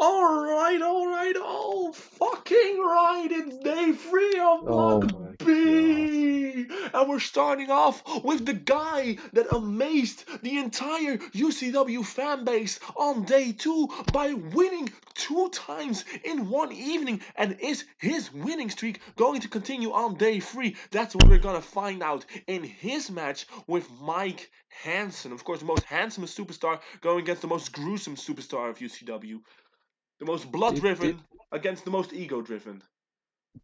All fucking right. It's day 3 of Oh Block my god. B. And we're starting off with the guy that amazed the entire UCW fan base on day 2 by winning 2 times in one evening. And is his winning streak going to continue on day 3? That's what we're gonna find out in his match with Mike Hanson. Of course, the most handsome superstar going against the most gruesome superstar of UCW. The most blood Did did driven against the most ego driven.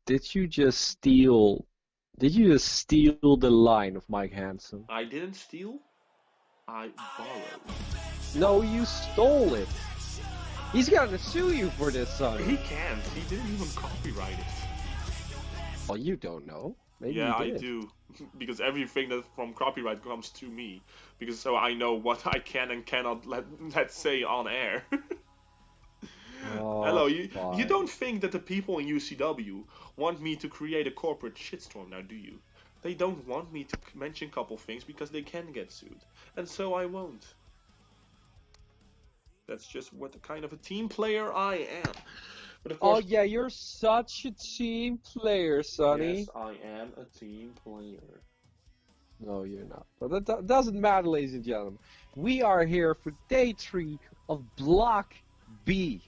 did you just steal the line of Mike Hansen? I didn't steal, I borrowed. No, you stole it. He's gonna sue you for this, son. He can't. He didn't even copyright it. Well, you don't know. Maybe Yeah, he I did. do. Because everything that from copyright comes to me. Because so I know what I can and cannot let's say on air. Oh, Hello, you fine. don't think that the people in UCW want me to create a corporate shitstorm now, do you? They don't want me to mention a couple things because they can get sued. And so I won't. That's just what the kind of a team player I am. But of Oh course, yeah, you're such a team player, yes, Sonny. I am a team player. No, you're not. But that doesn't matter, ladies and gentlemen. We are here for day 3 of Block B.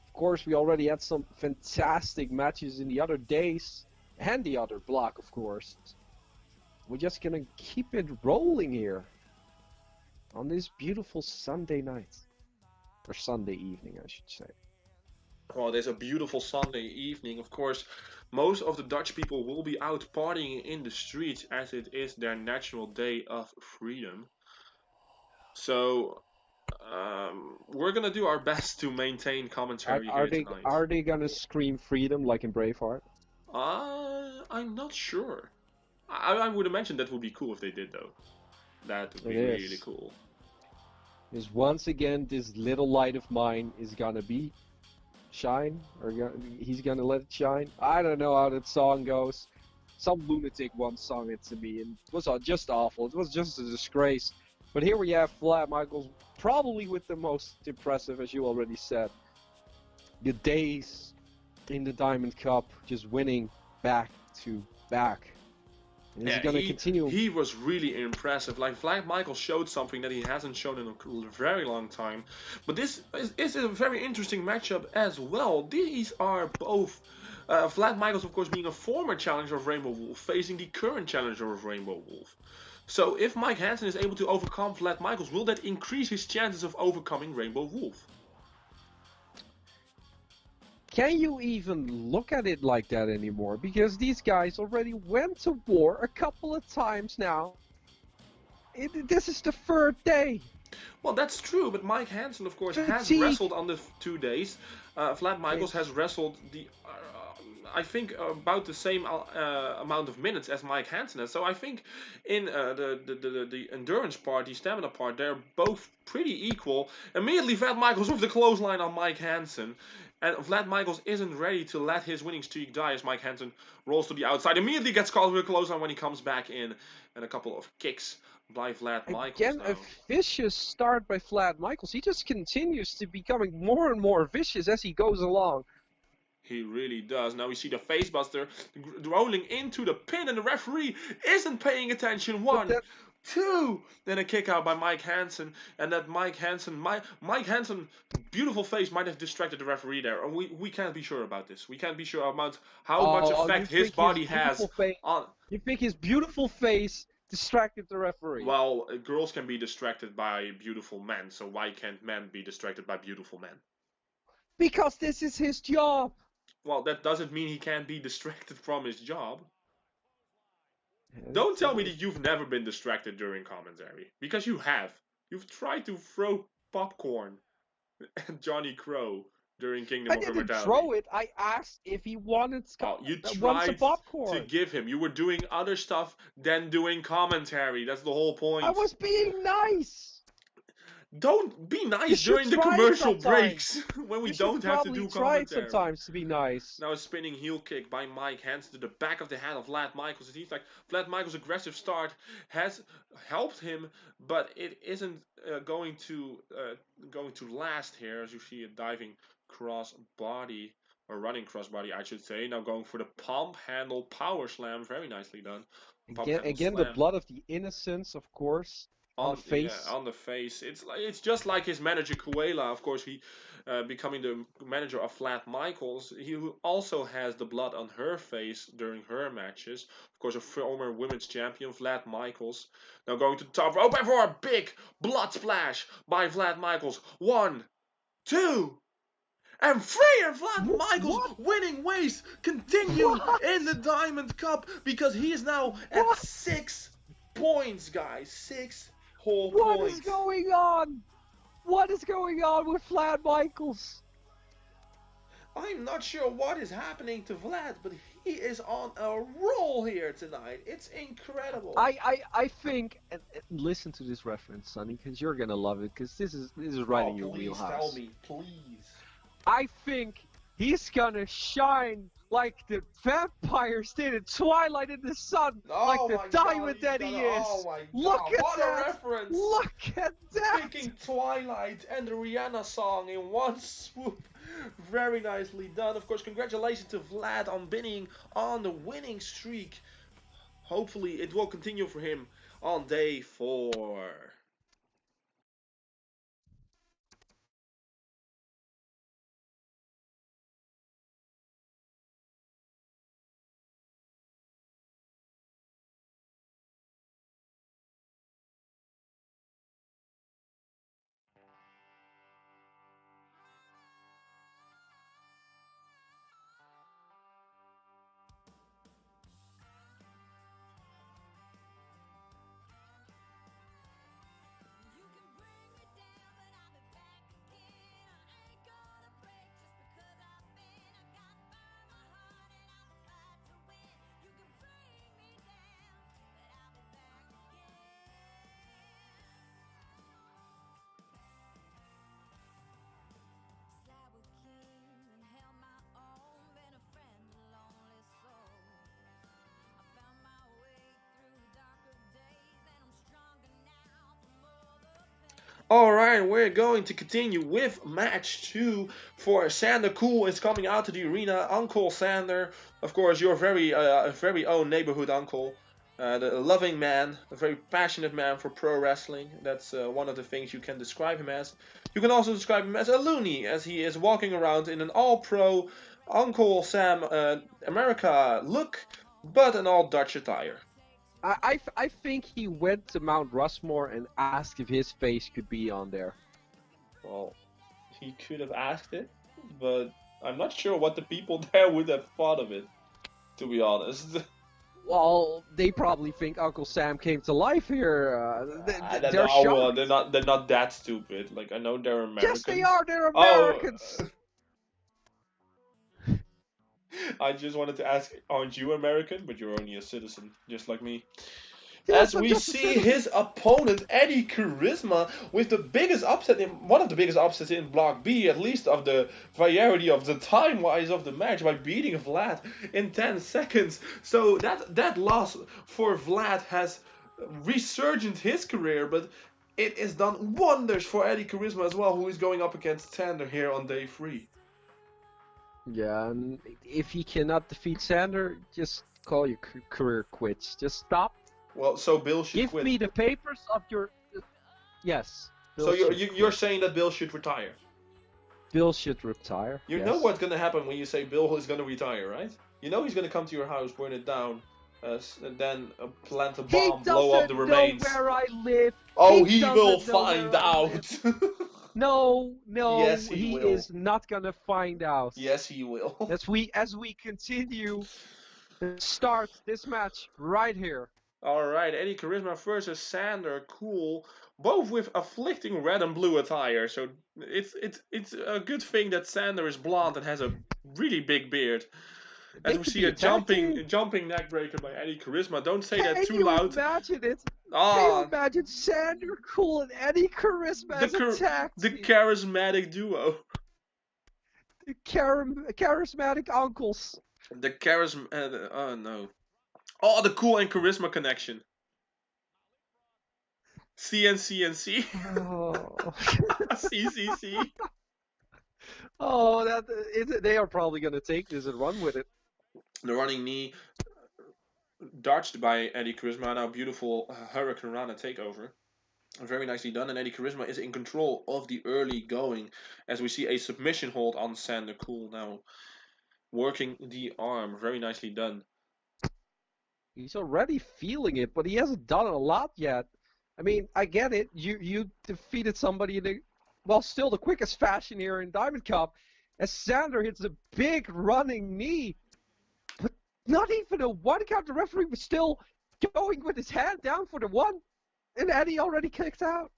Of course, we already had some fantastic matches in the other days, and the other block, of course. We're just gonna keep it rolling here on this beautiful Sunday night. Or Sunday evening, I should say. Well, there's a beautiful Sunday evening. Of course, most of the Dutch people will be out partying in the streets as it is their national day of freedom. So, we're gonna do our best to maintain Are, commentary are here they tonight. are they gonna scream freedom like in Braveheart? I'm not sure. I would imagine that would be cool if they did, though. That would It be really is. cool. Because once again, this little light of mine is gonna be shine, or he's gonna let it shine. I don't know how that song goes. Some lunatic once sung it to me, and it was just awful. It was just a disgrace. But here we have Vlad Michaels, probably with the most impressive, as you already said, the days in the Diamond Cup, just winning back to back. And is he Yeah, gonna continue? he was really impressive. Like Vlad Michael showed something that he hasn't shown in a very long time. But this is a very interesting matchup as well. These are both Vlad Michaels, of course, being a former challenger of Rainbow Wolf, facing the current challenger of Rainbow Wolf. So if Mike Hansen is able to overcome Vlad Michaels, will that increase his chances of overcoming Rainbow Wolf? Can you even look at it like that anymore? Because these guys already went to war a couple of times now. This is the third day. Well, that's true, but Mike Hansen, of course, has Fatigue. wrestled on the 2 days. Vlad Michaels has wrestled I think, about the same amount of minutes as Mike Hansen has. So I think in the endurance part, the stamina part, they're both pretty equal. Immediately, Vlad Michaels with the clothesline on Mike Hansen. And Vlad Michaels isn't ready to let his winning streak die as Mike Hansen rolls to the outside. Immediately gets caught with a clothesline when he comes back in. And a couple of kicks by Vlad Michaels Again, a now. vicious start by Vlad Michaels. He just continues to becoming more and more vicious as he goes along. He really does. Now we see the facebuster rolling into the pin, and the referee isn't paying attention. But One, that two, then a kick out by Mike Hansen, and that Mike Hansen, beautiful face might have distracted the referee there. And we can't be sure about this. We can't be sure about how much oh, you effect his think his body has beautiful face? on. You think his beautiful face distracted the referee? Well, girls can be distracted by beautiful men, so why can't men be distracted by beautiful men? Because this is his job. Well, that doesn't mean he can't be distracted from his job. Don't It's, tell me that you've never been distracted during commentary. Because you have. You've tried to throw popcorn at Johnny Crow during Kingdom I of didn't Immortality. throw it. I asked if he wanted Oh, you wants some tried to popcorn. give him. You were doing other stuff than doing commentary. That's the whole I point. was being nice. Don't be You nice should during the try it commercial sometimes. breaks when we You should don't have to probably do try it commentary. sometimes to be nice. Now a spinning heel kick by Mike Hanson to the back of the head of Vlad Michaels. It seems like Vlad Michaels' aggressive start has helped him, but it isn't going to last here. As you see, a diving cross body or running cross body, I should say. Now going for the pump handle power slam, very nicely done. Pump handle Again, the slam blood of the innocents, of course, on the face. on the face. It's just like his manager Kuela. Of course, he becoming the manager of Vlad Michaels. He also has the blood on her face during her matches. Of course, a former women's champion Vlad Michaels. Now going to the top rope and for a big blood splash by Vlad Michaels. 1, 2. And 3, and Vlad Michaels' What? winning ways continue What? in the Diamond Cup because he is now at What? 6 points, guys. 6 whole What points. is going on? What is going on with Vlad Michaels? I'm not sure what is happening to Vlad, but he is on a roll here tonight. It's incredible. I think, and listen to this reference, Sonny, because you're gonna love it, because this is right in your wheelhouse. Tell me, please. I think he's gonna shine like the vampires did in Twilight in the Sun, like the diamond that he is. Oh my God! Look at what that! a reference! Look at that! Picking Twilight and the Rihanna song in one swoop. Very nicely done. Of course, congratulations to Vlad on being on the winning streak. Hopefully, it will continue for him on day 4. Alright, we're going to continue with match 2 for Sander Cool is coming out to the arena. Uncle Sander, of course, your very own neighborhood uncle. The loving man, a very passionate man for pro wrestling. That's one of the things you can describe him as. You can also describe him as a loony, as he is walking around in an all-pro Uncle Sam America look, but an all-Dutch attire. I think he went to Mount Rushmore and asked if his face could be on there. Well, he could have asked it, but I'm not sure what the people there would have thought of it, to be honest. Well, they probably think Uncle Sam came to life here. They're well, shocked. they're not that stupid. Like, I know they're Americans. Yes, they are. They're Americans. I just wanted to ask, aren't you American? But you're only a citizen, just like me. Yes, As we see his opponent, Eddie Charisma, with the biggest upset, one of the biggest upsets in Block B, at least of the variety of the time-wise of the match, by beating Vlad in 10 seconds. So that loss for Vlad has resurgent his career, but it has done wonders for Eddie Charisma as well, who is going up against Sander here on day 3. Yeah, and if he cannot defeat Sander, just call your career quits. Just stop. Well, so Bill should quit. Give me the papers of your... Yes. So you're saying that Bill should retire? Bill should retire. You know what's going to happen when you say Bill is going to retire, right? You know he's going to come to your house, burn it down, and then plant a bomb, blow up the remains. He doesn't know where I live. Oh, he will find out. No, yes, he will. is not gonna find out. Yes, he will. As we continue to start this match right here. All right, Eddie Charisma versus Sander Cool, both with afflicting red and blue attire. So it's a good thing that Sander is blonde and has a really big beard. As we see a jumping neck breaker by Eddie Charisma. Don't say that too loud. Imagine it? Can you Ah, imagine Sander, Cool, and Eddie Charisma the as a char- tag the team? charismatic duo. The charismatic uncles. The charisma. Oh no. Oh, the cool and charisma connection. CNC. Oh, CCC. oh, they are probably gonna take this and run with it. The running knee dodged by Eddie Charisma. Now beautiful Hurricane Rana takeover. Very nicely done, and Eddie Charisma is in control of the early going as we see a submission hold on Sander Cool now working the arm. Very nicely done. He's already feeling it, but he hasn't done a lot yet. I mean, I get it. You defeated somebody in the, well, still the quickest fashion here in Diamond Cup, as Sander hits a big running knee, but not even a one count. The referee was still going with his hand down for the one, and Eddie already kicked out.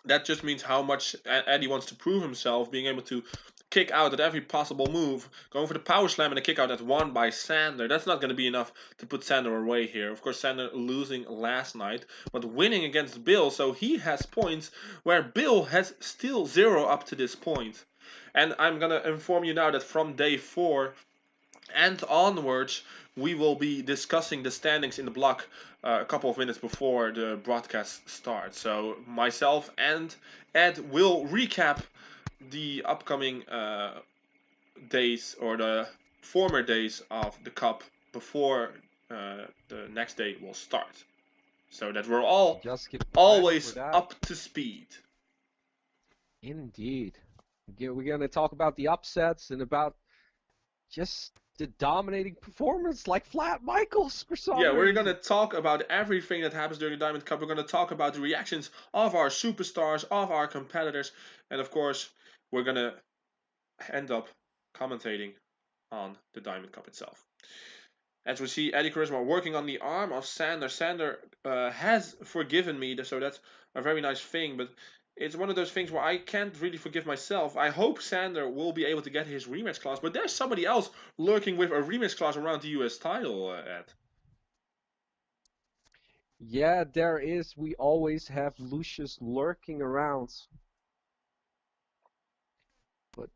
That just means how much Eddie wants to prove himself, being able to kick out at every possible move, going for the power slam and a kick out at one by Sander. That's not going to be enough to put Sander away here. Of course, Sander losing last night, but winning against Bill, so he has points where Bill has still 0 up to this point. And I'm going to inform you now that from day 4 and onwards, we will be discussing the standings in the block a couple of minutes before the broadcast starts. So myself and Ed will recap the upcoming days or the former days of the cup before the next day will start, so that we're all Just get ready for always that. up to speed. Indeed. We're going to talk about the upsets and about just the dominating performance like Flat Michaels for some Yeah, we're reason. going to talk about everything that happens during the Diamond Cup. We're going to talk about the reactions of our superstars, of our competitors, and of course, we're going to end up commentating on the Diamond Cup itself. As we see Eddie Charisma working on the arm of Sander. Sander has forgiven me, so that's a very nice thing, but it's one of those things where I can't really forgive myself. I hope Sander will be able to get his rematch clause, but there's somebody else lurking with a rematch clause around the US title, Ed. Yeah, there is. We always have Lucius lurking around. But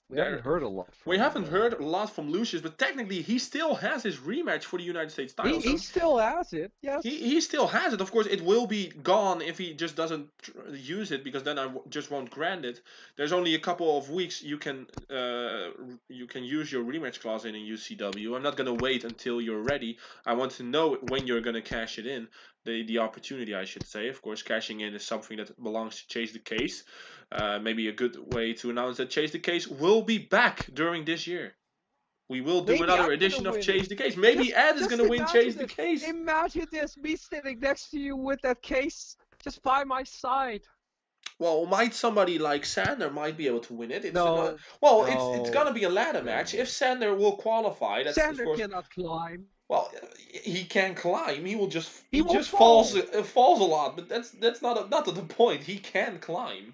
we haven't There, heard a lot we from haven't heard a lot from Lucius, but technically he still has his rematch for the United States title. he So still has it, he, yes. he still has it. Of course, it will be gone if he just doesn't use it, because then just won't grant it. There's only a couple of weeks you can use your rematch clause in UCW. I'm not gonna wait until you're ready. I want to know when you're gonna cash it in. The opportunity, I should say. Of course, cashing in is something that belongs to Chase the Case. Maybe a good way to announce that Chase the Case will be back during this year. We will do Maybe another I'm gonna edition of win it. Chase the Case. Maybe Ed is Just gonna win imagine Chase the this. Case. Imagine this, me sitting next to you with that case just by my side. Well, might somebody like Sander might be able to win it? No, Well, it's no, gonna be a ladder match. If no. Sander will qualify, that's of Sander course. cannot climb. Well, he can climb. He He will just falls fall. falls a lot. But that's not the point. He can climb.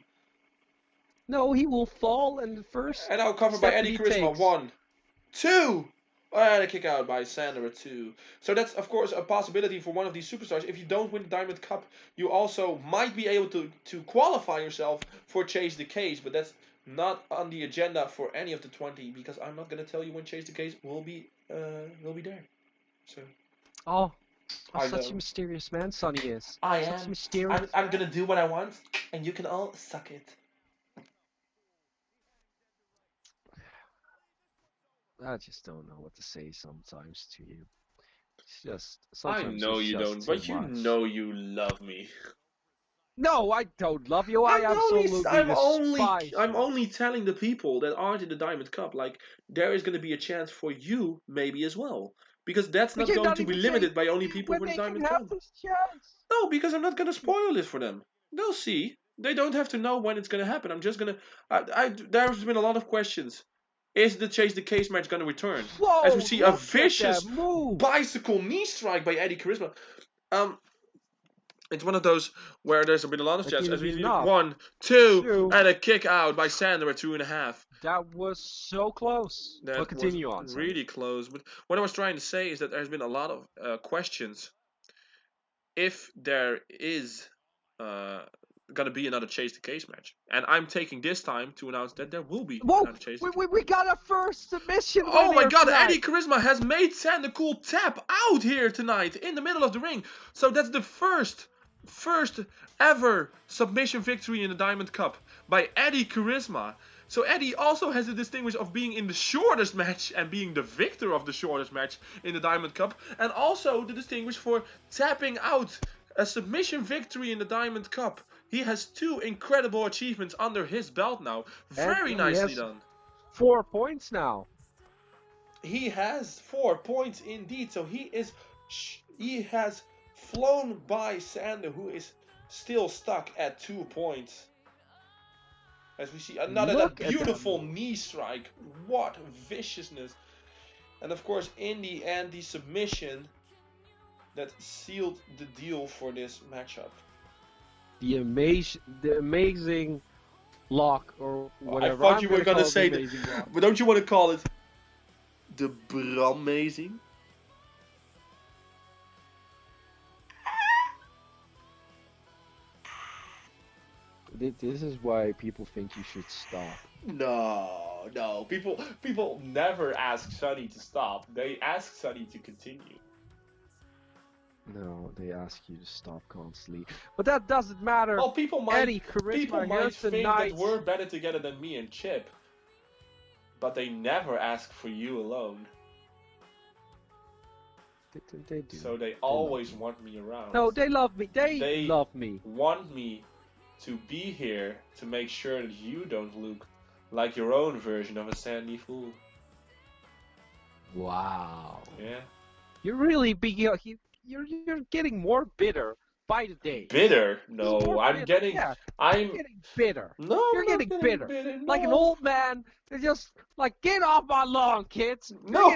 No, he will fall, and the first And now covered by step that Eddie he Charisma. takes. 1, 2. And a kick out by Sander at 2. So that's, of course, a possibility for one of these superstars. If you don't win the Diamond Cup, you also might be able to qualify yourself for Chase the Case. But that's not on the agenda for any of the 20, because I'm not going to tell you when Chase the Case will be there. So Oh, I such a know. mysterious man Sonny is. I Such a am. mysterious I'm man. going to do what I want, and you can all suck it. I just don't know what to say sometimes to you. It's just, I sometimes know it's you just don't, too but you much. know you love me. No, I don't love you. I absolutely despise I'm you. only telling the people that aren't in the Diamond Cup, like, there is going to be a chance for you maybe as well, because that's But not you're going not to be even saying limited by only maybe people when for the they can Diamond have Cup. this chance. No, because I'm not going to spoil it for them. They'll see. They don't have to know when it's going to happen. I'm just going to. There's been a lot of questions. Is the Chase the Case match going to return? As we Whoa, see a look at that vicious move. bicycle knee strike by Eddie Charisma. Um, it's one of those where there's been a lot of That chats. As didn't we mean see enough. 1, 2, Two. and a kick out by Sander at 2.5. That was so close. But That was continue on, Sonny. really close. But what I was trying to say is that there's been a lot of questions if there is gonna be another Chase the Case match, and I'm taking this time to announce that there will be Whoa! another Chase the Case. We got a first submission Oh win my here God! tonight. Eddie Charisma has made Sander Cool tap out here tonight in the middle of the ring. So that's the first ever submission victory in the Diamond Cup by Eddie Charisma. So Eddie also has the distinction of being in the shortest match and being the victor of the shortest match in the Diamond Cup, and also the distinguished for tapping out a submission victory in the Diamond Cup. He has 2 incredible achievements under his belt now. Very nicely done. 4 points now. He has 4 points indeed. So he has flown by Sander, who is still stuck at 2 points. As we see another beautiful knee strike. What viciousness. And of course, in the end, the submission that sealed the deal for this matchup. The amazing lock, or whatever. I thought you were gonna say that, but don't you want to call it the Bramazing? This is why people think you should stop. No. People never ask Sonny to stop. They ask Sonny to continue. No, they ask you to stop constantly. But that doesn't matter. Well, people might Eddie Charisma think that we're better together than me and Chip. But they never ask for you alone. They do. So they always want me around. No, they love me. They love me. Want me to be here to make sure that you don't look like your own version of a sandy fool. Wow. Yeah. You're really you're getting more bitter by the day. Bitter? No, I'm getting bitter. No, you're getting bitter. No. Like an old man. They're just like, get off my lawn, kids. No,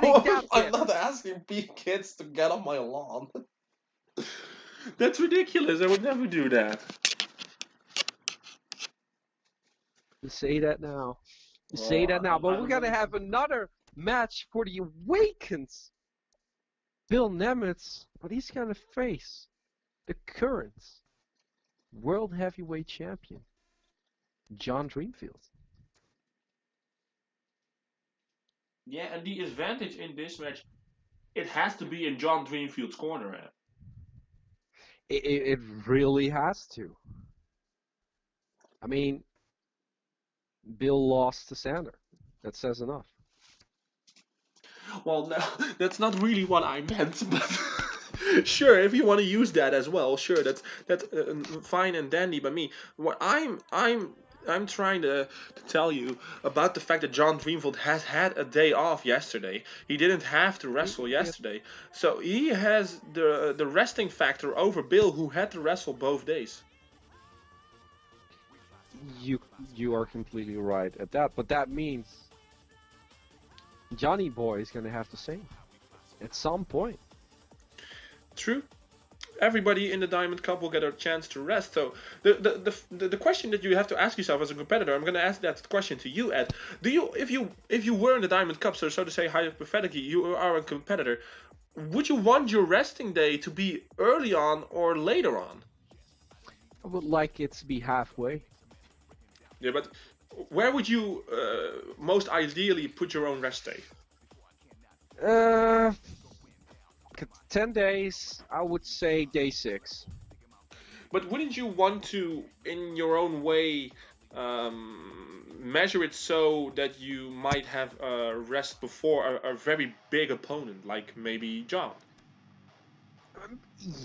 I'm not asking kids to get off my lawn. That's ridiculous. I would never do that. You say that now. But we're gonna have another match for the Awakens. Bill Nemeth, but he's gonna face the current World Heavyweight Champion, John Dreamfield. Yeah, and the advantage in this match, it has to be in John Dreamfield's corner. It really has to. I mean, Bill lost to Sander. That says enough. Well, no, that's not really what I meant, but sure, if you want to use that as well, sure, that's fine and dandy by me. What I'm trying to tell you about the fact that John Dreamfield has had a day off yesterday. He didn't have to wrestle yesterday, so he has the resting factor over Bill, who had to wrestle both days. You are completely right at that, but that means Johnny Boy is gonna have to sing at some point. True. Everybody in the Diamond Cup will get a chance to rest. So the question that you have to ask yourself as a competitor, I'm going to ask that question to you, Ed. Do you, if you were in the Diamond Cup, so to say hypothetically, you are a competitor, would you want your resting day to be early on or later on? I would like it to be halfway. Yeah, but where would you most ideally put your own rest day? 10 days, I would say day 6. But wouldn't you want to, in your own way, measure it so that you might have a rest before a very big opponent, like maybe John?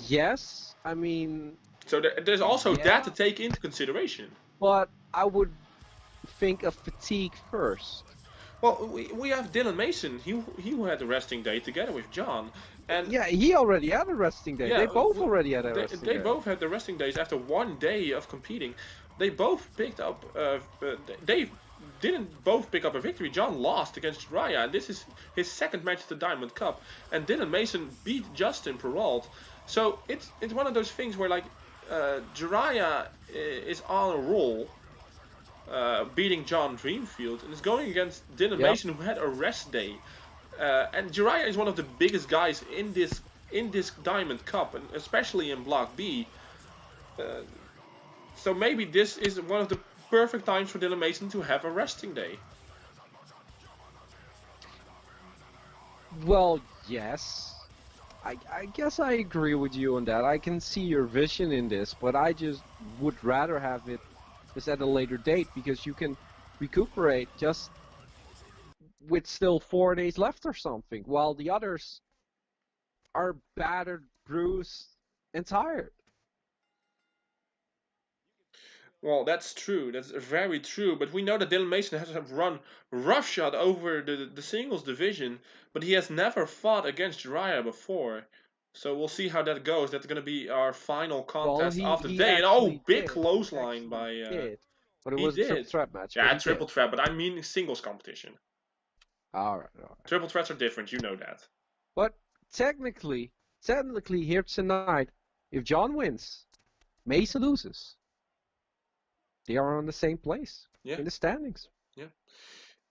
Yes, I mean... So there's also that to take into consideration. But I would think of fatigue first. Well, we have Dylan Mason. He had a resting day together with John. And yeah, he already had a resting day. Yeah, they both already had a resting day. They both had the resting days after one day of competing. They both picked up. They didn't both pick up a victory. John lost against Jiraiya, and this is his second match at the Diamond Cup. And Dylan Mason beat Justin Perrault. So it's one of those things where like Jiraiya is on a roll. Beating John Dreamfield and is going against Dylan Mason, who had a rest day. And Jiraiya is one of the biggest guys in in this Diamond Cup, and especially in Block B. So maybe this is one of the perfect times for Dylan Mason to have a resting day. Well, yes. I guess I agree with you on that. I can see your vision in this, but I just would rather have it just at a later date because you can recuperate just with still 4 days left or something, while the others are battered, bruised, and tired. Well, that's true. That's very true. But we know that Dylan Mason has run roughshod over the singles division, but he has never fought against Jiraiya before. So we'll see how that goes. That's going to be our final Well, contest of the he day. And oh, actually big did. He clothesline actually by. did. But it He was a triple did. threat match. But Yeah, he triple did. threat, but I mean singles competition. All right, all right. Triple threats are different, you know that. But technically here tonight, if John wins, Mason loses. They are on the same place in the standings. Yeah.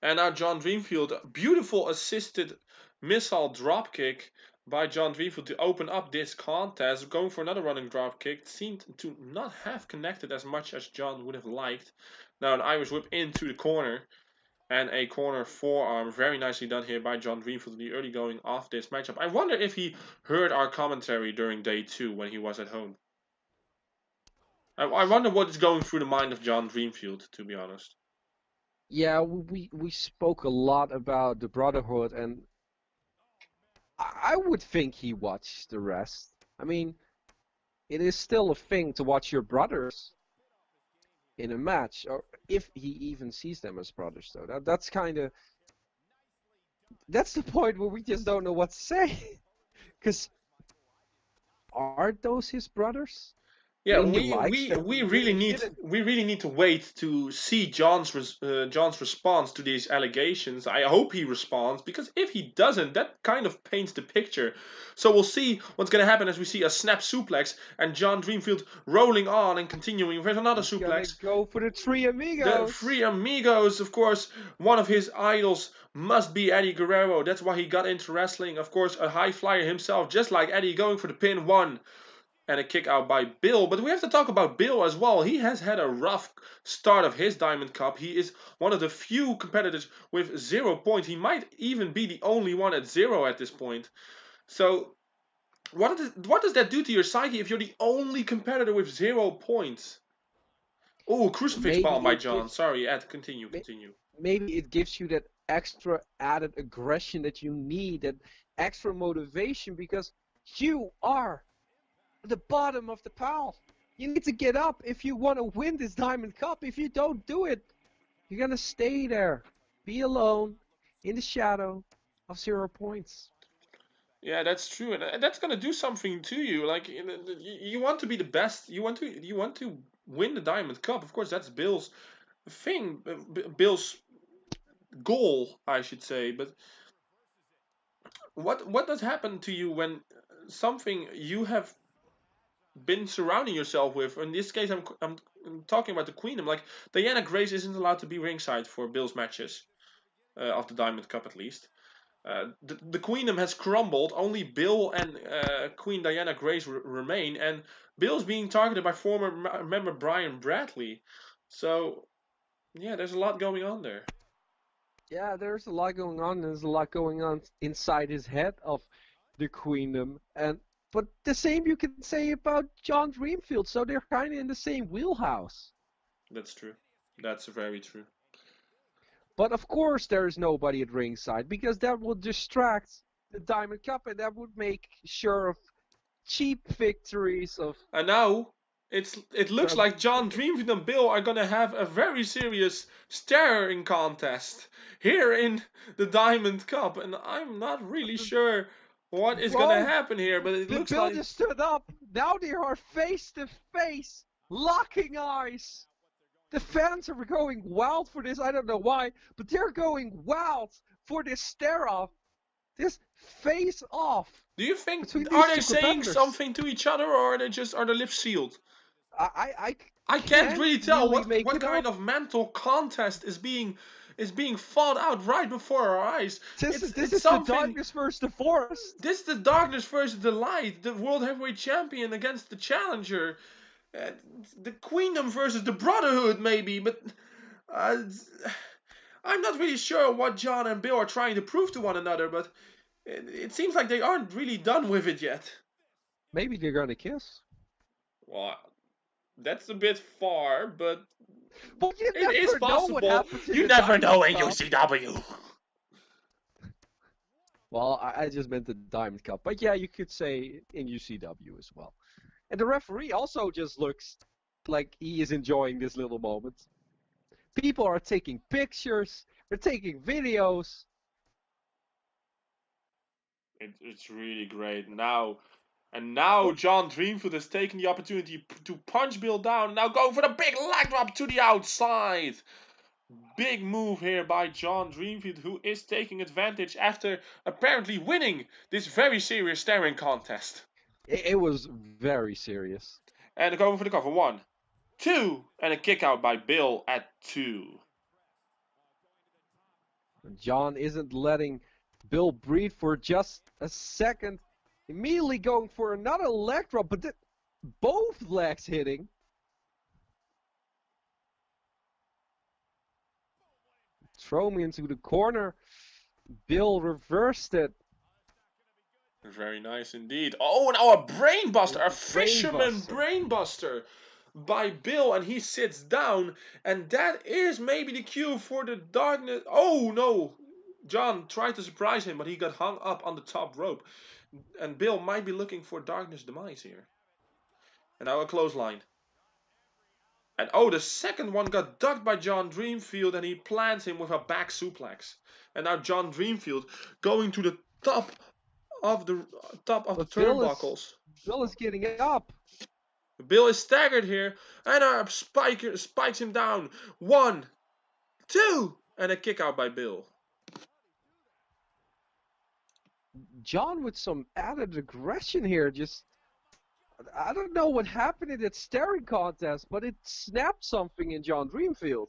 And now John Dreamfield, beautiful assisted missile dropkick by John Dreamfield to open up this contest. Going for another running dropkick. Seemed to not have connected as much as John would have liked. Now an Irish whip into the corner. And a corner forearm. Very nicely done here by John Dreamfield in the early going of this matchup. I wonder if he heard our commentary during day 2 when he was at home. I wonder what is going through the mind of John Dreamfield, to be honest. Yeah, we spoke a lot about the Brotherhood, and I would think he watched the rest. I mean, it is still a thing to watch your brothers in a match, or if he even sees them as brothers, though. That's kind of... That's the point where we just don't know what to say. Because are those his brothers? Yeah, I mean, we really need to wait to see John's response to these allegations. I hope he responds, because if he doesn't, that kind of paints the picture. So we'll see what's going to happen as we see a snap suplex and John Dreamfield rolling on and continuing with another suplex. Go for the Three Amigos. The Three Amigos, of course, one of his idols must be Eddie Guerrero. That's why he got into wrestling. Of course, a high flyer himself, just like Eddie, going for the pin 1. And a kick out by Bill. But we have to talk about Bill as well. He has had a rough start of his Diamond Cup. He is one of the few competitors with 0 points. He might even be the only one at 0 at this point. So what does that do to your psyche if you're the only competitor with 0 points? Oh, crucifix bomb by John. Sorry, Ed, continue. Maybe it gives you that extra added aggression that you need, that extra motivation, because you are the bottom of the pile. You need to get up if you want to win this Diamond Cup. If you don't do it, you're going to stay there. Be alone in the shadow of 0 points. Yeah, that's true. And that's going to do something to you. Like, you want to be the best. You want to win the Diamond Cup. Of course, that's Bill's thing. Bill's goal, I should say. But what does happen to you when something you have been surrounding yourself with? In this case, I'm talking about the Queendom. Like, Diana Grace isn't allowed to be ringside for Bill's matches of the Diamond Cup, at least. The Queendom has crumbled. Only Bill and Queen Diana Grace remain, and Bill's being targeted by former member Brian Bradley. So, yeah, there's a lot going on there. Yeah, there's a lot going on. There's a lot going on inside his head of the Queendom, but the same you can say about John Dreamfield, so they're kind of in the same wheelhouse. That's true. That's very true. But of course there is nobody at ringside, because that would distract the Diamond Cup, and that would make sure of cheap victories of... And now, it looks like John Dreamfield and Bill are going to have a very serious staring contest here in the Diamond Cup, and I'm not really sure what is going to happen here, but it looks like... Bill just stood up. Now they are face to face, locking eyes. The fans are going wild for this. I don't know why, but they're going wild for this stare-off, this face-off. Do you think, are they saying something to each other, or are the lips sealed? I can't really tell what kind of mental contest is being is being fought out right before our eyes. This It's is the something. darkness versus the forest. This is the darkness versus the light. The world heavyweight champion against the challenger. The queendom versus the brotherhood, maybe. But uh, I'm not really sure what John and Bill are trying to prove to one another. But it seems like they aren't really done with it yet. Maybe they're gonna kiss. Well, that's a bit far, but But you it is never know what possible. happens in You the never know in Diamond Cup. UCW. Well, I just meant the Diamond Cup. But yeah, you could say in UCW as well. And the referee also just looks like he is enjoying this little moment. People are taking pictures, they're taking videos. It's really great now. And now John Dreamfield has taken the opportunity to punch Bill down. Now going for the big leg drop to the outside. Big move here by John Dreamfield, who is taking advantage after apparently winning this very serious staring contest. It was very serious. And going for the cover. 1, 2, and a kick out by Bill at 2. John isn't letting Bill breathe for just a second. Immediately going for another leg drop, but both legs hitting. Throw me into the corner. Bill reversed it. Very nice indeed. Oh, now a brainbuster, a fisherman Brainbuster. brainbuster by Bill, and he sits down, and that is maybe the cue for the darkness. Oh no! John tried to surprise him, but he got hung up on the top rope, and Bill might be looking for darkness demise here. And now a clothesline. And oh, the second one got ducked by John Dreamfield, and he plants him with a back suplex. And now John Dreamfield going to the top of the turnbuckles. Bill is getting up. Bill is staggered here, and spikes him down. 1, 2, and a kick out by Bill. John with some added aggression here. I don't know what happened in that staring contest, but it snapped something in John Dreamfield.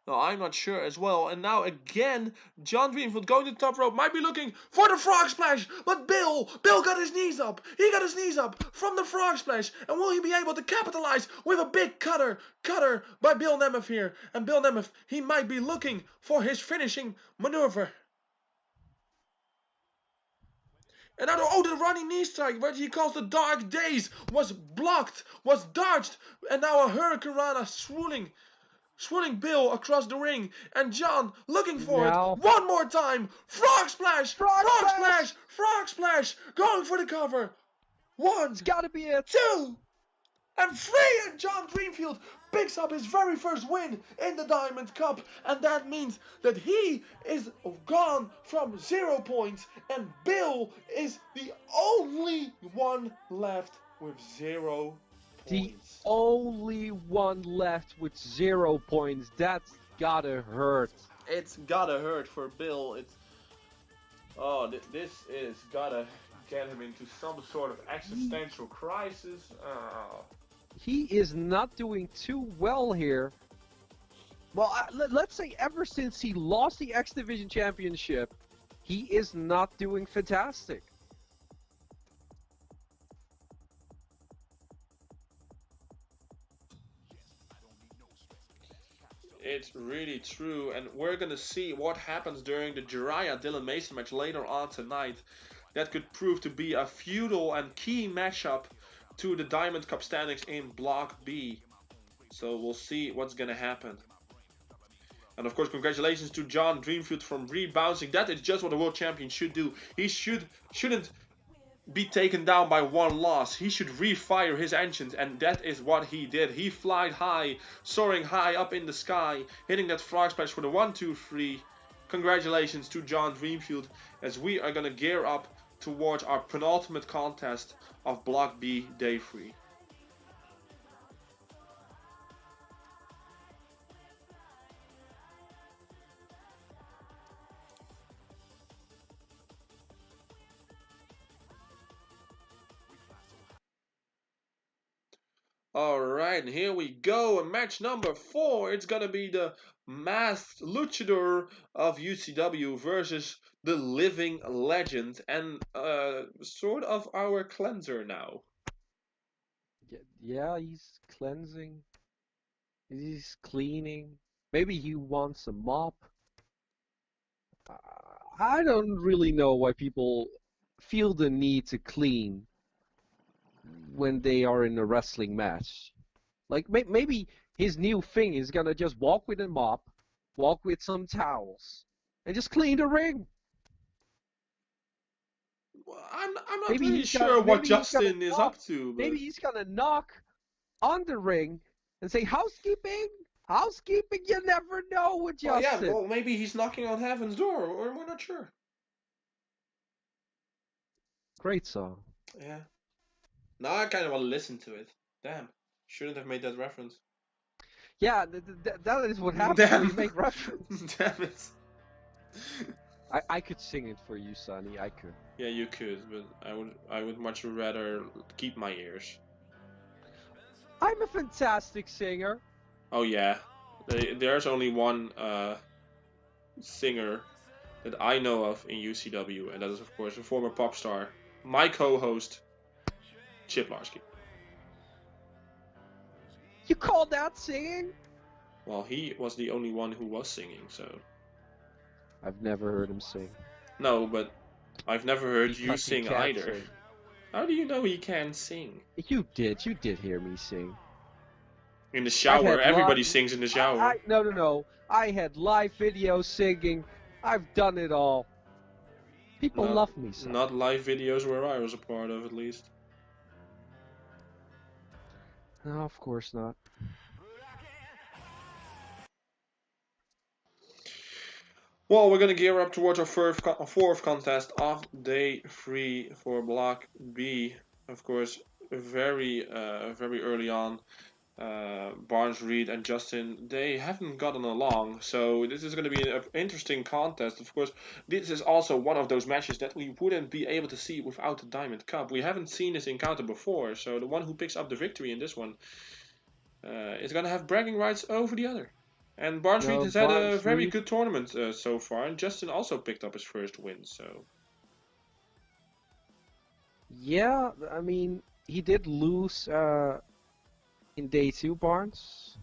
No, I'm not sure as well. And now again, John Dreamfield going to the top rope, might be looking for the frog splash, but Bill got his knees up. He got his knees up from the frog splash, and will he be able to capitalize with a big cutter by Bill Nemeth here? And Bill Nemeth, he might be looking for his finishing maneuver. And now, the running knee strike, what he calls the Dark Days, was blocked, was dodged, and now a Hurricane Rana swooning Bill across the ring, and John looking for it one more time. Frog splash, frog splash, going for the cover. 1, It's gotta be it. 2, and 3, and John Dreamfield picks up his very first win in the Diamond Cup, and that means that he is gone from 0 points, and Bill is the only one left with 0 points. The only one left with 0 points. That's gotta hurt. It's gotta hurt for Bill. This is gotta get him into some sort of existential crisis. He is not doing too well here. Well, let's say ever since he lost the X Division Championship, he is not doing fantastic. It's really true, and we're gonna see what happens during the Jiraiya Dylan Mason match later on tonight. That could prove to be a feudal and key matchup to the Diamond Cup standings in Block B. So we'll see what's gonna happen. And of course, congratulations to John Dreamfield from rebounding. That is just what a world champion should do. He shouldn't be taken down by one loss. He should refire his engines, and that is what he did. He flied high, soaring high up in the sky, hitting that frog splash for the 1, 2, 3. Congratulations to John Dreamfield, as we are gonna gear up towards our penultimate contest of Block B Day 3. Alright, here we go. Match number 4. It's gonna be the masked luchador of UCW versus the living legend and sort of our cleanser now. Yeah, he's cleansing. He's cleaning. Maybe he wants a mop. I don't really know why people feel the need to clean when they are in a wrestling match. Like maybe his new thing is gonna just walk with a mop, walk with some towels, and just clean the ring. Well, I'm not really sure what Maybe he's gonna Justin is knock up to, maybe but he's gonna knock on the ring and say housekeeping, housekeeping. You never know with well, yeah, Justin. well, maybe he's knocking on heaven's door, or we're not sure. Great song. Yeah. Now I kind of want to listen to it. Damn, shouldn't have made that reference. Yeah, that is what happens when you Damn, make reference. damn it. I could sing it for you, Sonny. I could. Yeah, you could, but I would much rather keep my ears. I'm a fantastic singer. Oh yeah, there's only one singer that I know of in UCW, and that is of course a former pop star, my co-host, Chip Larsky. You call that singing? Well, he was the only one who was singing, so. I've never heard him sing. No, but I've never heard you Because he sing can't either. sing. How do you know he can sing? You did hear me sing. In the shower, everybody sings in the shower. No. I had live video singing. I've done it all. People love me so. Not live videos where I was a part of, at least. No, of course not. Well, we're gonna gear up towards our fourth contest of day 3 for Block B. Of course, very early on. Barnes, Reed, and Justin, they haven't gotten along, so this is going to be an interesting contest. Of course, this is also one of those matches that we wouldn't be able to see without the Diamond Cup. We haven't seen this encounter before, so the one who picks up the victory in this one is going to have bragging rights over the other. And Barnes Reed has had a very good tournament so far, and Justin also picked up his first win, so... Yeah, I mean, he did lose in day 2, Barnes.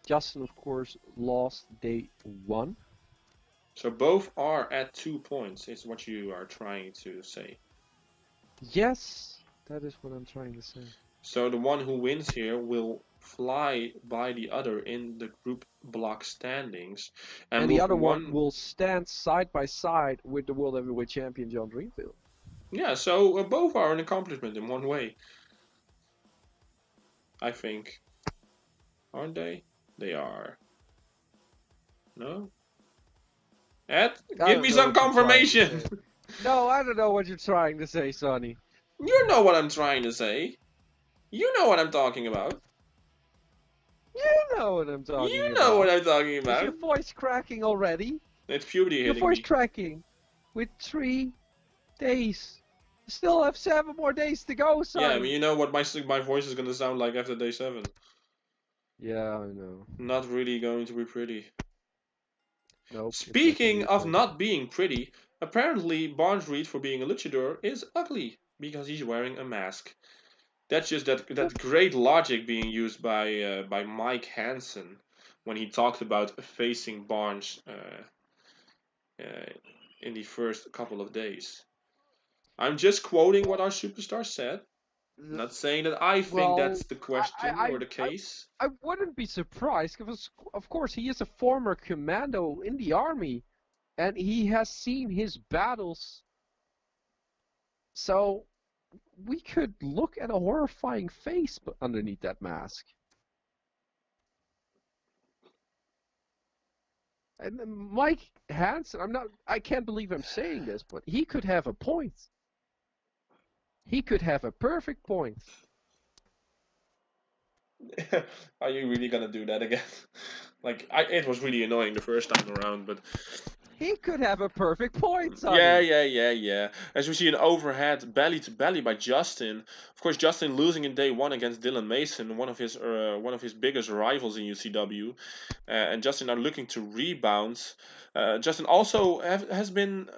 Justin, of course, lost day 1. So both are at 2 points, is what you are trying to say. Yes, that is what I'm trying to say. So the one who wins here will fly by the other in the group block standings. And the other one will stand side by side with the World Heavyweight Champion, John Dreamfield. Yeah, so both are an accomplishment in one way. I think. Aren't they? They are. No? Ed, give me some confirmation! No, I don't know what you're trying to say, Sonny. You know what I'm trying to say. You know what I'm talking about. You know what I'm talking about. You know what I'm talking about. Is your voice cracking already? It's puberty hitting me. Your voice cracking. With 3 days. You still have 7 more days to go, Sonny. Yeah, but you know what my voice is going to sound like after day 7. Yeah, I know. Not really going to be pretty. Nope. Speaking of not being pretty, apparently Barnes Reed, for being a luchador, is ugly because he's wearing a mask. That's just that great logic being used by Mike Hanson when he talked about facing Barnes in the first couple of days. I'm just quoting what our superstar said. Not saying that I think that's the question or the case. I wouldn't be surprised because, of course, he is a former commando in the army, and he has seen his battles. So we could look at a horrifying face underneath that mask. And Mike Hanson, I can't believe I'm saying this, but he could have a point. He could have a perfect point. Are you really gonna do that again? Like, it was really annoying the first time around, but He could have a perfect point, Yeah, Sonny. yeah. As we see an overhead belly to belly by Justin. Of course, Justin losing in day one against Dylan Mason, one of his biggest rivals in UCW, and Justin now looking to rebound. Justin also has been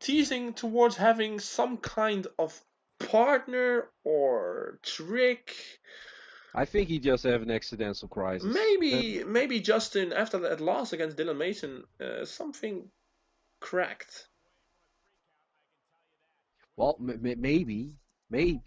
teasing towards having some kind of partner or trick. I think he just have an accidental crisis. Maybe Justin after that loss against Dylan Mason, something cracked. Well, maybe I've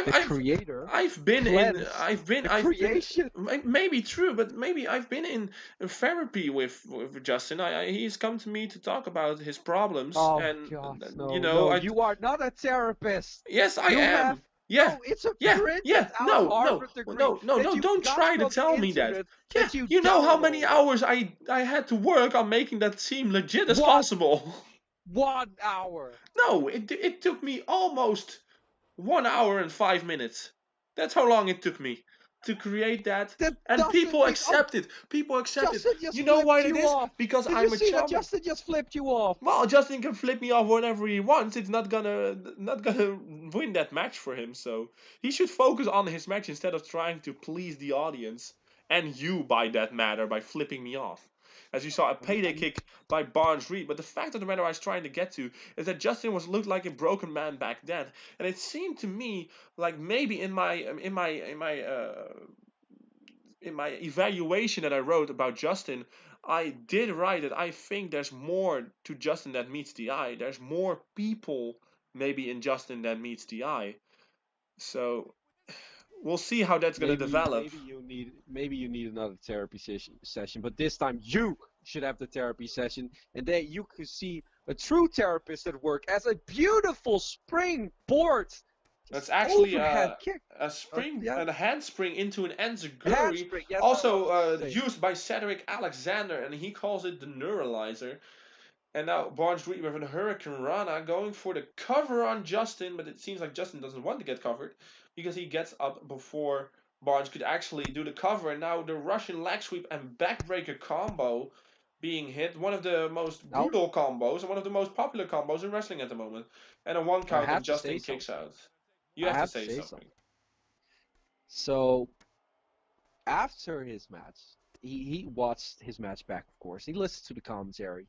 the I've creator I've been in cleansed the I've been creation. maybe true, but maybe I've been in therapy with Justin. He's come to me to talk about his problems, Oh and God, you no, know no, I you are not a therapist. yes I You have am. Yeah. no, it's a Yeah, printed out no, Harvard degree that you don't got try to from the tell me that. internet Yeah, that you you know how many downloaded. hours I had to work on making that seem legit as One possible. 1 hour. No, it took me almost 1 hour and 5 minutes. That's how long it took me to create that. That And doesn't people mean. Oh, accept it. People accept it. Justin You just know why flipped it you is? off. Because Did you I'm a see that charmer. Justin just flipped you off? Well, Justin can flip me off whenever he wants. It's not gonna win that match for him. So he should focus on his match instead of trying to please the audience and you, by that matter, by flipping me off. As you saw a payday kick by Barnes Reed, but the fact of the matter I was trying to get to is that Justin was looked like a broken man back then, and it seemed to me like maybe in my evaluation that I wrote about Justin, I did write that I think there's more to Justin that meets the eye. There's more people maybe in Justin than meets the eye. So we'll see how that's gonna develop. Maybe you need another therapy session, but this time you should have the therapy session, and then you could see a true therapist at work as a beautiful springboard, That's just actually overhead kick. a spring Yeah, and a handspring into an enziguri, handspring. Yes, I also wanted to say. used by Cedric Alexander, and he calls it the neuralizer. And now Barnes Reed with a Hurricane Rana going for the cover on Justin, but it seems like Justin doesn't want to get covered because he gets up before Barnes could actually do the cover. And now the Russian leg sweep and backbreaker combo being hit, one of the most Now brutal combos and one of the most popular combos in wrestling at the moment. And a one I count and have to say Justin kicks something. out. You I have to have to say say something. something. So after his match, he watched his match back, of course. He listened to the commentary.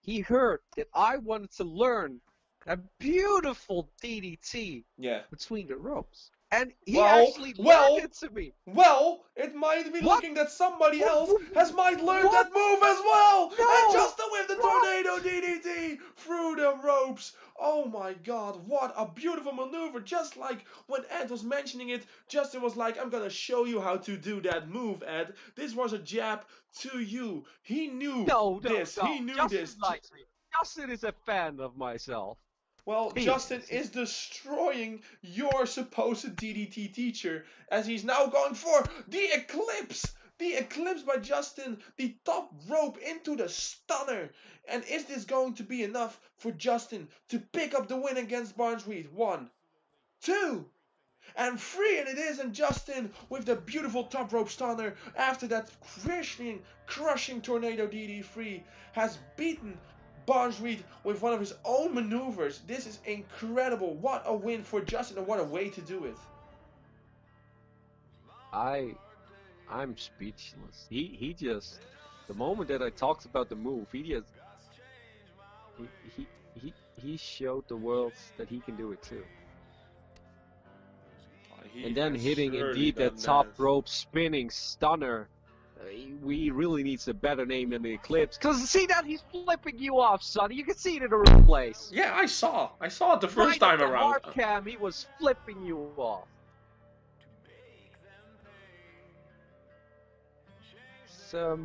He heard that I wanted to learn a beautiful DDT Yeah. between the ropes. And he Well, actually learned well, it to me. Well, it might be What? looking that somebody What? else has might learn What? that move as well. And No! Justin with the What? tornado DDT through the ropes. Oh my God, what a beautiful maneuver. Just like when Ed was mentioning it, Justin was like, I'm gonna show you how to do that move, Ed. This was a jab to you. He knew No, no, this. no. He knew Justin this. likes me. Justin is a fan of myself. Well, He Justin is. is destroying your supposed DDT teacher as he's now going for the Eclipse. The Eclipse by Justin, the top rope into the stunner. And is this going to be enough for Justin to pick up the win against Barnes Reed? 1, 2, and 3, and it is. And Justin with the beautiful top rope stunner after that crushing tornado DD3 has beaten Barnes Reed with one of his own maneuvers. This is incredible. What a win for Justin, and what a way to do it. I I'm speechless. He just the moment that I talked about the move, he he he showed the world that he can do it too. He And then has hitting surely indeed that done top that. rope spinning stunner. We really needs a better name than the Eclipse. Cause see that he's flipping you off, Sonny. You can see it in the replays. Yeah, I saw it the first Right at time the around. hard cam, he was flipping you off. So,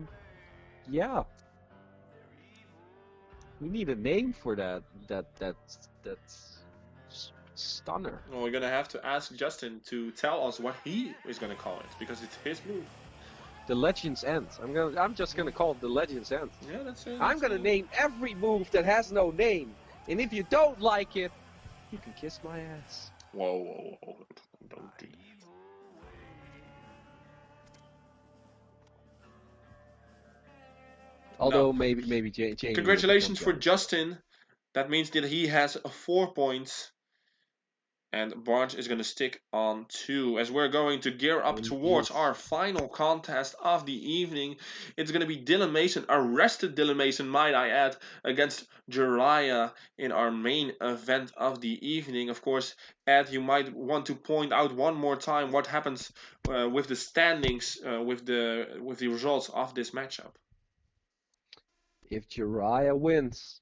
yeah, we need a name for that stunner. Well, we're gonna have to ask Justin to tell us what he is gonna call it because it's his move. The Legends End. I'm just gonna call it the Legends End. Yeah, that's it. I'm gonna name every move that has no name, and if you don't like it, you can kiss my ass. Whoa. Don't do that. Although maybe Jamie will become Congratulations for jealous. Justin. That means that he has 4 points. And Barnes is going to stick on 2 as we're going to gear up Indeed. towards our final contest of the evening. It's going to be Dylan Mason, arrested Dylan Mason, might I add, against Jiraiya in our main event of the evening. Of course, Ed, you might want to point out one more time what happens with the standings, with the results of this matchup. If Jiraiya wins,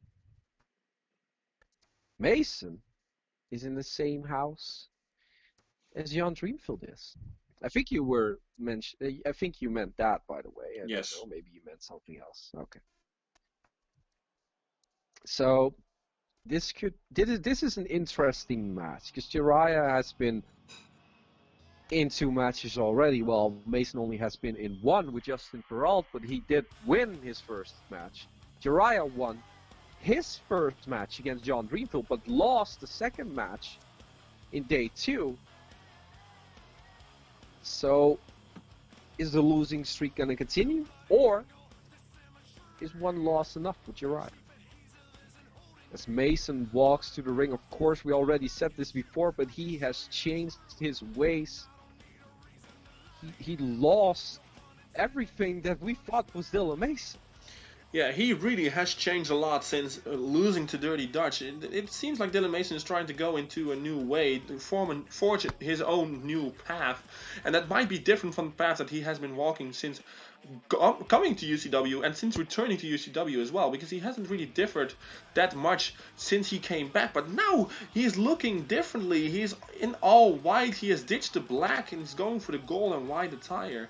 Mason is in the same house as Jan Dreamfield is. I think you were I think you meant that, by the way. I don't Yes. know. Maybe you meant something else. Okay. So this is an interesting match because Jiraiya has been in 2 matches already. Well, Mason only has been in 1 with Justin Perrault, but he did win his first match. Jiraiya won his first match against John Dreamfield, but lost the second match in day 2. So, is the losing streak going to continue, or is 1 loss enough for Jiraiya? As Mason walks to the ring, of course, we already said this before, but he has changed his ways. He lost everything that we thought was Dylan Mason. Yeah, he really has changed a lot since losing to Dirty Dutch. It seems like Dylan Mason is trying to go into a new way, to forge his own new path. And that might be different from the path that he has been walking since coming to UCW and since returning to UCW as well, because he hasn't really differed that much since he came back. But now he's looking differently. He's in all white. He has ditched the black and he's going for the gold and white attire.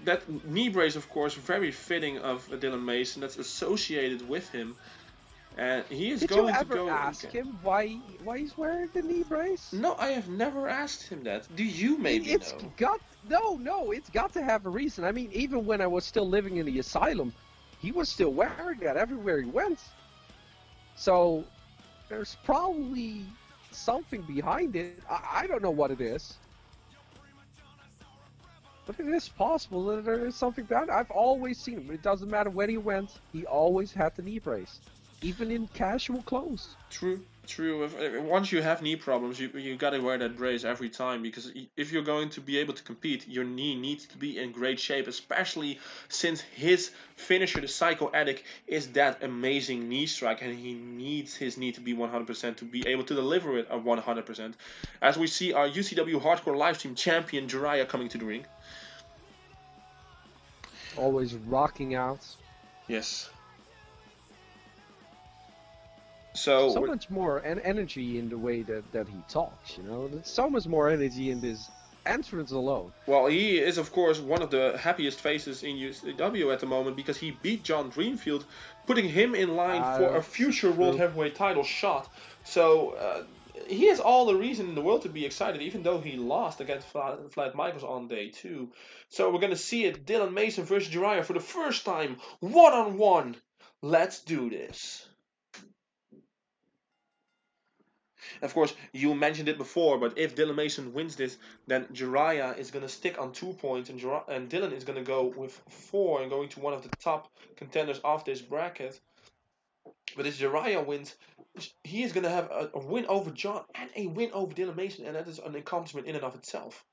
That knee brace, of course, very fitting of Dylan Mason. That's associated with him, and he is going to go. Did you ever ask him why he's wearing the knee brace? No, I have never asked him that. Do you maybe know? No, it's got to have a reason. I mean, even when I was still living in the asylum, he was still wearing that everywhere he went. So there's probably something behind it. I don't know what it is. But it is possible that there is something behind it. I've always seen him. It doesn't matter when he went, he always had the knee brace. Even in casual clothes. True. Once you have knee problems, you gotta wear that brace every time, because if you're going to be able to compete, your knee needs to be in great shape, especially since his finisher, the Psycho Addict, is that amazing knee strike, and he needs his knee to be 100% to be able to deliver it at 100%. As we see our UCW Hardcore Livestream champion Jiraiya coming to the ring. Always rocking out. Yes. So much more energy in the way that he talks, you know. There's so much more energy in this entrance alone. Well, he is, of course, one of the happiest faces in UCW at the moment, because he beat John Dreamfield, putting him in line for a future World Heavyweight title shot. So he has all the reason in the world to be excited, even though he lost against Vlad Michaels on day 2. So we're going to see it, Dylan Mason versus Jiraiya for the first time, one-on-one. Let's do this. Of course, you mentioned it before, but if Dylan Mason wins this, then Jiraiya is going to stick on 2 points, and Dylan is going to go with 4 and going to one of the top contenders of this bracket. But if Jiraiya wins, he is going to have a win over John and a win over Dylan Mason, and that is an accomplishment in and of itself.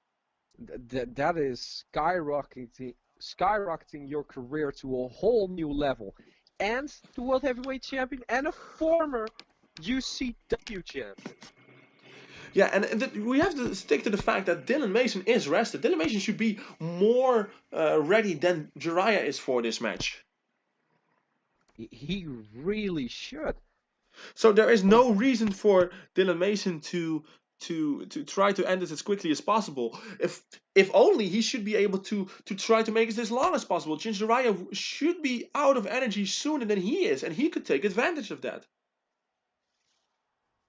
That is skyrocketing your career to a whole new level. And the World Heavyweight Champion and a former UCW champion. Yeah, and we have to stick to the fact that Dylan Mason is rested. Dylan Mason should be more ready than Jiraiya is for this match. He really should. So there is no reason for Dylan Mason to try to end this as quickly as possible. If only he should be able to try to make it as long as possible. Since Jiraiya should be out of energy sooner than he is, and he could take advantage of that.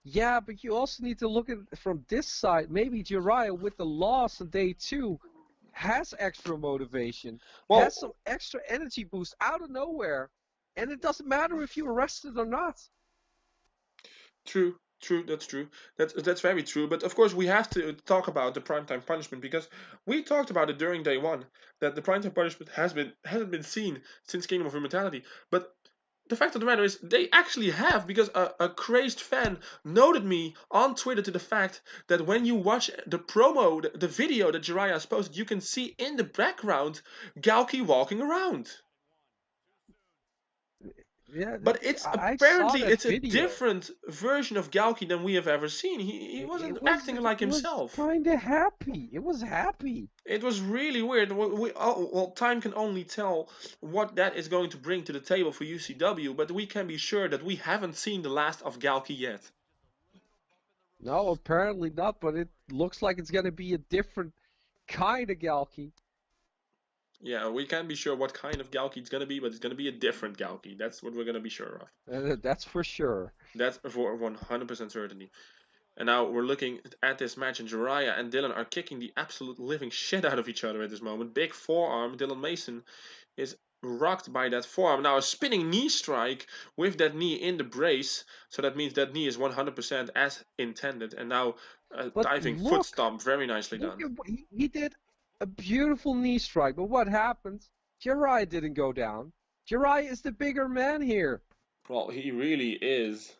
Yeah, but you also need to look at it from this side. Maybe Jiraiya, with the loss on day 2, has extra motivation, has some extra energy boost out of nowhere, and it doesn't matter if you're rested or not. True. True, that's true. That's very true. But of course, we have to talk about the primetime punishment because we talked about it during day one that the primetime punishment hasn't been seen since Kingdom of Immortality. But the fact of the matter is, they actually have because a crazed fan noted me on Twitter to the fact that when you watch the promo, the video that Jiraiya has posted, you can see in the background Galki walking around. Yeah, But it's I saw apparently that it's a video. different version of Galki than we have ever seen. He wasn't acting like It was himself. kind of happy. It was happy. It was really weird. Well, time can only tell what that is going to bring to the table for UCW, but we can be sure that we haven't seen the last of Galki yet. No, apparently not, but it looks like it's going to be a different kind of Galki. Yeah, we can't be sure what kind of Galki it's going to be, but it's going to be a different Galki. That's what we're going to be sure of. That's for sure. That's for 100% certainty. And now we're looking at this match, and Jiraiya and Dylan are kicking the absolute living shit out of each other at this moment. Big forearm. Dylan Mason is rocked by that forearm. Now a spinning knee strike with that knee in the brace. So that means that knee is 100% as intended. And now a But diving foot look, stomp. Very nicely look done. at what he did a beautiful knee strike. But what happens? Jiraiya didn't go down. Jiraiya is the bigger man here. Well, he really is.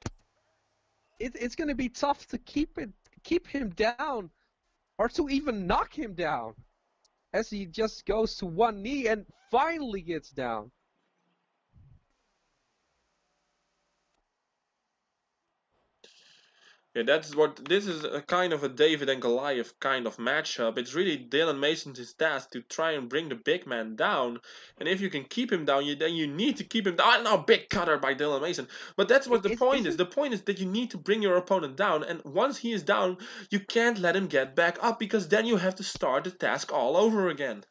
It's going to be tough to keep him down, or to even knock him down, as he just goes to one knee and finally gets down. Yeah, that's what this is, a kind of a David and Goliath kind of matchup. It's really Dylan Mason's task to try and bring the big man down. And if you can keep him down, then you need to keep him down. I know, big cutter by Dylan Mason. But that's what the point is. Isn't The point is that you need to bring your opponent down. And once he is down, you can't let him get back up because then you have to start the task all over again.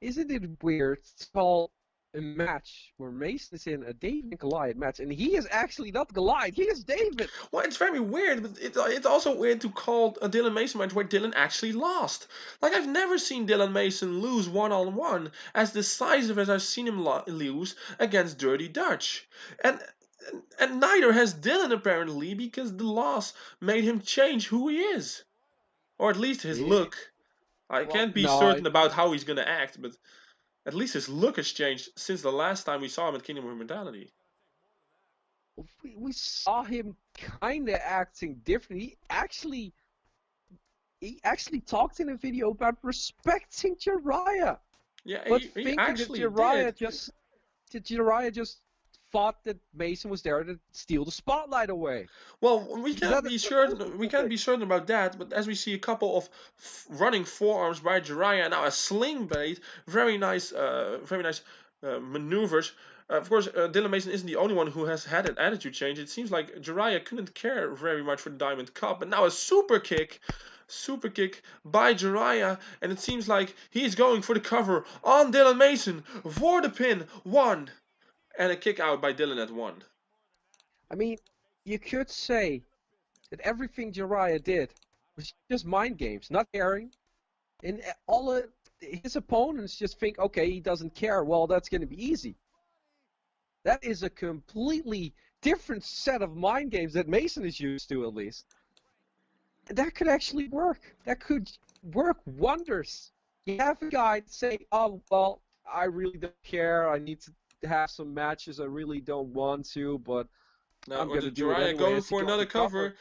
Isn't it weird to call a match where Mason is in a David and Goliath match, and he is actually not Goliath, he is David? Well, it's very weird, but it's also weird to call a Dylan Mason match where Dylan actually lost. Like, I've never seen Dylan Mason lose one-on-one as decisive as I've seen him lose against Dirty Dutch. And, and neither has Dylan apparently, because the loss made him change who he is. Or at least his Eh, look. I well, can't be no, certain about how he's gonna act, but at least his look has changed since the last time we saw him at Kingdom of Immortality. we saw him kind of acting different. He actually talked in a video about respecting Jiraiya, Yeah, but he thinking actually did. that Jiraiya just thought that Mason was there to steal the spotlight away. Well, we can't be That was certain. We the can't thing. be certain about that. But as we see a couple of running forearms by Jiraiya, now a sling bait, very nice maneuvers. Of course, Dylan Mason isn't the only one who has had an attitude change. It seems like Jiraiya couldn't care very much for the Diamond Cup, but now a super kick by Jiraiya, and it seems like he's going for the cover on Dylan Mason for the pin. One and a kick out by Dylan at one. I mean, you could say that everything Jiraiya did was just mind games, not caring. And his opponents just think, okay, he doesn't care. Well, that's going to be easy. That is a completely different set of mind games that Mason is used to, at least. And that could actually work. That could work wonders. You have a guy say, oh, well, I really don't care. I need to have some matches. I really don't want to, but Now, I'm or going the to do it Jiraiya anyway going as he for got another the cover. cover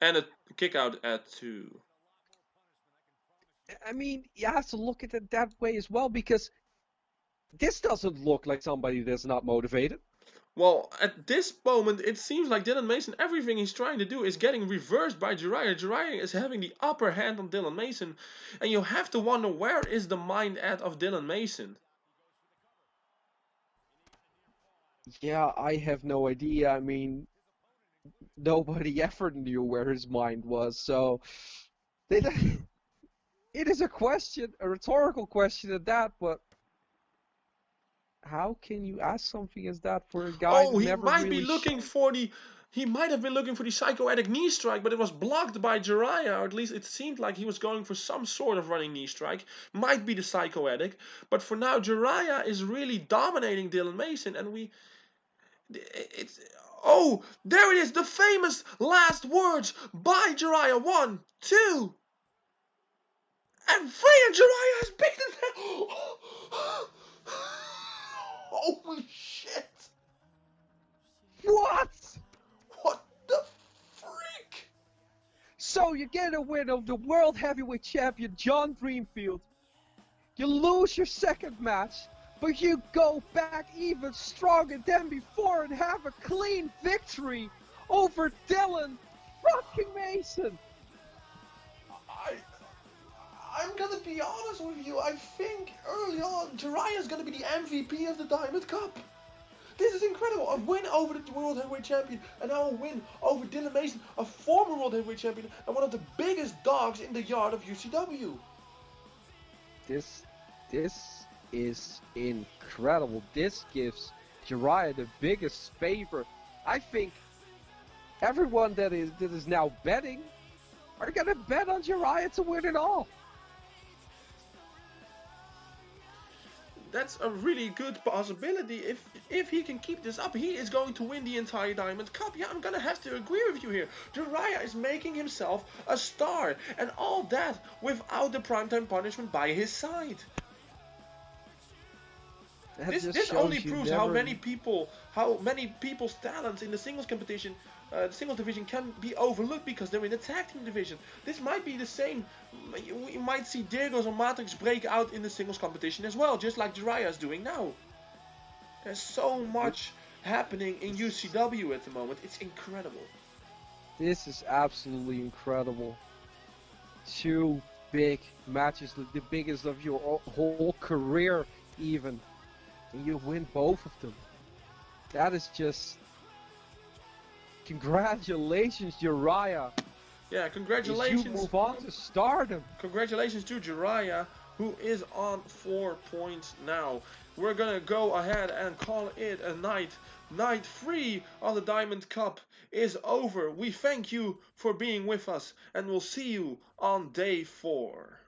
and a kick out at two. I mean, you have to look at it that way as well, because this doesn't look like somebody that's not motivated. Well, at this moment, it seems like Dylan Mason, everything he's trying to do is getting reversed by Jiraiya. Jiraiya is having the upper hand on Dylan Mason, and you have to wonder where is the mind at of Dylan Mason. Yeah, I have no idea. I mean, nobody ever knew where his mind was, so it, it is a question, a rhetorical question at that, but how can you ask something as that for a guy Oh, that never really showed? he might have been looking for the psychoetic knee strike, but it was blocked by Jiraiya, or at least it seemed like he was going for some sort of running knee strike. Might be the psychoetic, but for now, Jiraiya is really dominating Dylan Mason, and it's Oh, there it is, the famous last words by Jiraiya. 1, 2, and 3, and Jiraiya has beaten them. Holy shit! What? What the freak? So you get a win of the World Heavyweight Champion John Dreamfield. You lose your second match, but you go back even stronger than before and have a clean victory over Dylan fucking Mason. I'm gonna be honest with you. I think early on, Jiraiya is gonna be the MVP of the Diamond Cup. This is incredible. A win over the World Heavyweight Champion, and now a win over Dylan Mason, a former World Heavyweight Champion, and one of the biggest dogs in the yard of UCW. This is incredible. This gives Jiraiya the biggest favor. I think everyone that is now betting are gonna bet on Jiraiya to win it all. That's a really good possibility. If he can keep this up, he is going to win the entire Diamond Cup. Yeah, I'm gonna have to agree with you here. Jiraiya is making himself a star, and all that without the primetime punishment by his side. This only proves how many people's talents in the singles competition, the singles division, can be overlooked because they're in the tag team division. This might be the same. We might see Diegos or Matrix break out in the singles competition as well, just like Jiraiya is doing now. There's so much happening in UCW at the moment. It's incredible. This is absolutely incredible. 2 big matches, the biggest of your whole career even. And you win both of them. That is just... Congratulations, Jiraiya. Yeah, congratulations. You move on to stardom. Congratulations to Jiraiya, who is on 4 points now. We're gonna go ahead and call it a night. Night 3 of the Diamond Cup is over. We thank you for being with us, and we'll see you on day 4.